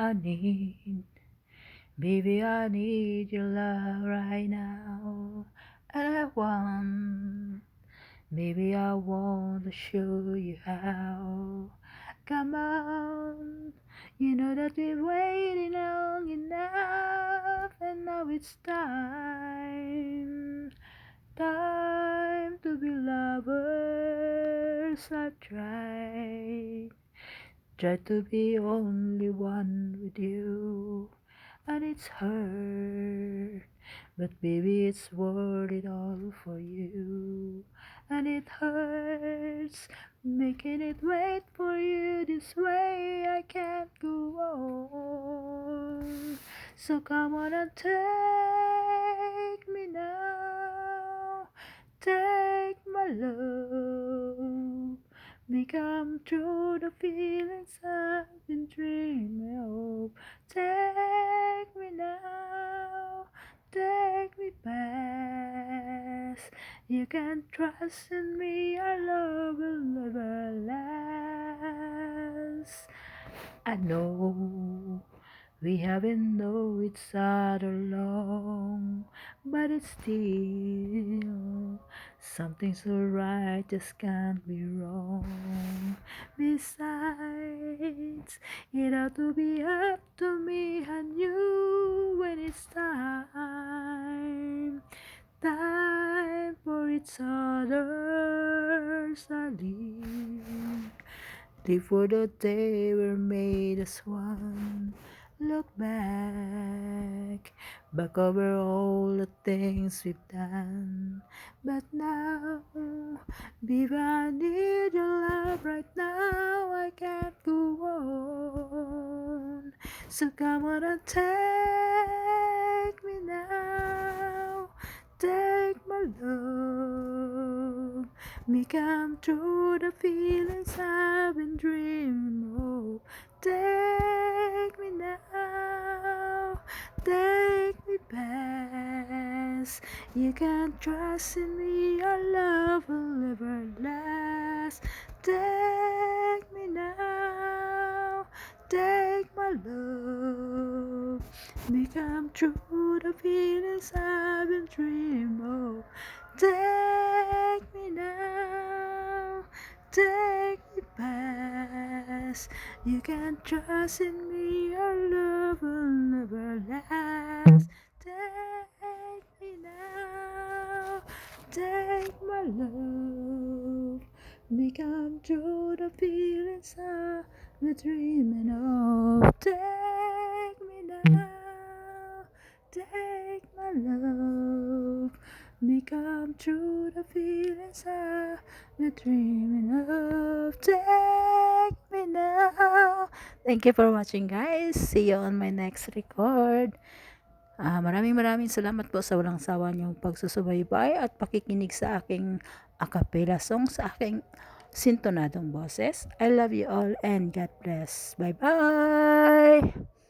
I need. Baby, I need your love right now. And I want. Maybe I want to show you how. Come on. You know that we've waited long enough. And now it's time. Time to be lovers. I try to be only one with you, and it's hurt, but baby it's worth it all for you. And it hurts making it wait for you this way. I can't go on, so come on and take me now. Take my love, become true the feelings I've been dreaming of. Take me now, take me past. You can trust in me, our love will never last. I know we haven't known each other long, but it's still something so right just can't be wrong. Besides, it ought to be up to me and you when it's time for each other's live. Live for the day we're made as one. Look back over all the things we've done. But now, baby, I need your love right now. I can't go on. So come on and take me now. Take my love. Make come true the feelings I've been dreaming of. Take me now, take me past. You can trust in me, your love will never last. Take me now, take my love. Become true the feelings I've been dreaming of. Take me now, take me past. You can trust in me, your love will never last. Take me now, take my love. Become true the feelings I've been dreaming of. Take me now, take my love. Become true the feelings I've been dreaming of. Take me now. Thank you for watching, guys. See you on my next record. Maraming salamat po sa walang sawa niyong pagsusubaybay at pakikinig sa aking a cappella song, sa aking sintonadong boses. I love you all and God bless. Bye-bye!